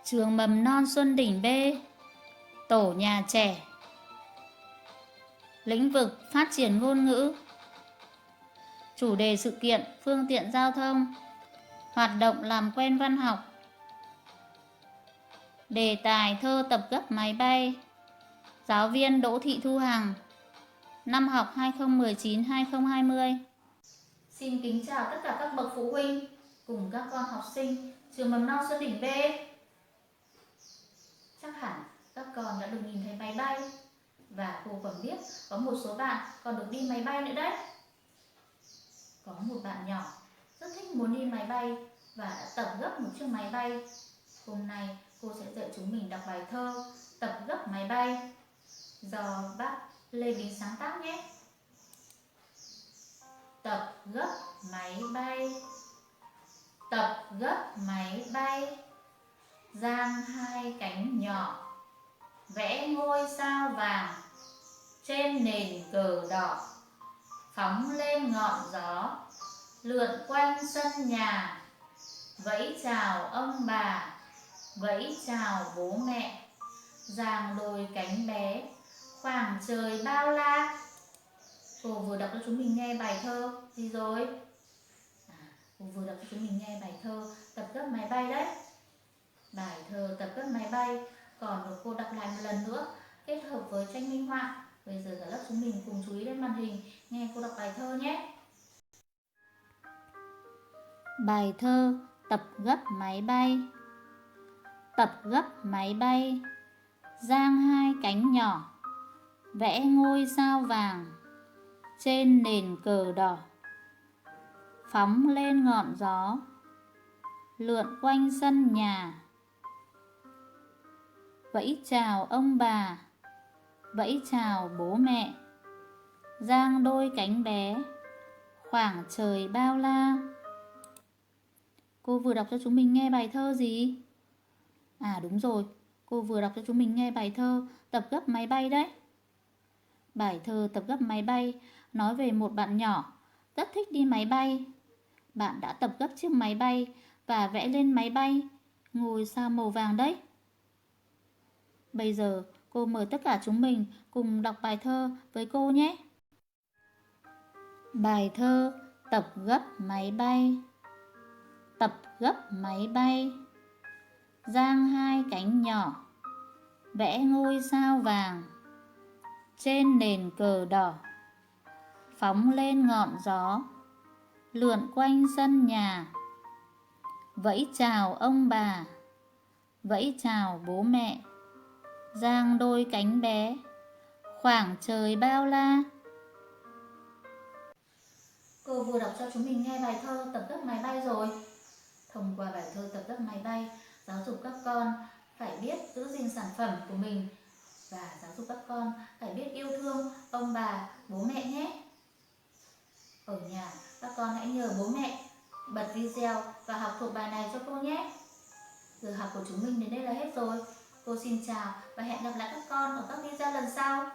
Trường mầm non Xuân Đỉnh B, tổ nhà trẻ. Lĩnh vực phát triển ngôn ngữ. Chủ đề sự kiện phương tiện giao thông. Hoạt động làm quen văn học. Đề tài thơ tập gấp máy bay. Giáo viên Đỗ Thị Thu Hằng. Năm học 2019-2020. Xin kính chào tất cả các bậc phụ huynh cùng các con học sinh trường mầm non Xuân Đỉnh B. Chắc hẳn các con đã được nhìn thấy máy bay, và cô còn biết có một số bạn còn được đi máy bay nữa đấy. Có một bạn nhỏ rất thích muốn đi máy bay và đã tập gấp một chiếc máy bay. Hôm nay cô sẽ dạy chúng mình đọc bài thơ Tập gấp máy bay do bác Lê Bính sáng tác nhé. Tập gấp máy bay, tập gấp máy bay, dang hai cánh nhỏ, vẽ ngôi sao vàng trên nền cờ đỏ, phóng lên ngọn gió, lượn quanh sân nhà, vẫy chào ông bà, vẫy chào bố mẹ, dang đôi cánh bé, khoảng trời bao la. Cô vừa đọc cho chúng mình nghe bài thơ gì rồi? Cô vừa đọc cho chúng mình nghe bài thơ Tập gấp máy bay đấy. Bài thơ Tập gấp máy bay còn được cô đọc lại một lần nữa, kết hợp với tranh minh họa. Bây giờ cả lớp chúng mình cùng chú ý lên màn hình nghe cô đọc bài thơ nhé. Bài thơ Tập gấp máy bay. Tập gấp máy bay, dang hai cánh nhỏ, vẽ ngôi sao vàng trên nền cờ đỏ, phóng lên ngọn gió, lượn quanh sân nhà, vẫy chào ông bà, vẫy chào bố mẹ, dang đôi cánh bé, khoảng trời bao la. Cô vừa đọc cho chúng mình nghe bài thơ gì? Đúng rồi, cô vừa đọc cho chúng mình nghe bài thơ Tập gấp máy bay đấy. Bài thơ Tập gấp máy bay nói về một bạn nhỏ rất thích đi máy bay. Bạn đã tập gấp chiếc máy bay và vẽ lên máy bay ngôi sao màu vàng đấy. Bây giờ cô mời tất cả chúng mình cùng đọc bài thơ với cô nhé. Bài thơ Tập gấp máy bay. Tập gấp máy bay, dang hai cánh nhỏ, vẽ ngôi sao vàng trên nền cờ đỏ, phóng lên ngọn gió, lượn quanh sân nhà, vẫy chào ông bà, vẫy chào bố mẹ, dang đôi cánh bé, khoảng trời bao la. Cô vừa đọc cho chúng mình nghe bài thơ Tập gấp máy bay rồi. Thông qua bài thơ Tập gấp máy bay, giáo dục các con phải biết giữ gìn sản phẩm của mình và giáo dục các con phải biết yêu thương ông bà, bố mẹ nhé. Ở nhà, các con hãy nhờ bố mẹ bật video và học thuộc bài này cho cô nhé. Giờ học của chúng mình đến đây là hết rồi. Cô xin chào và hẹn gặp lại các con ở các video lần sau.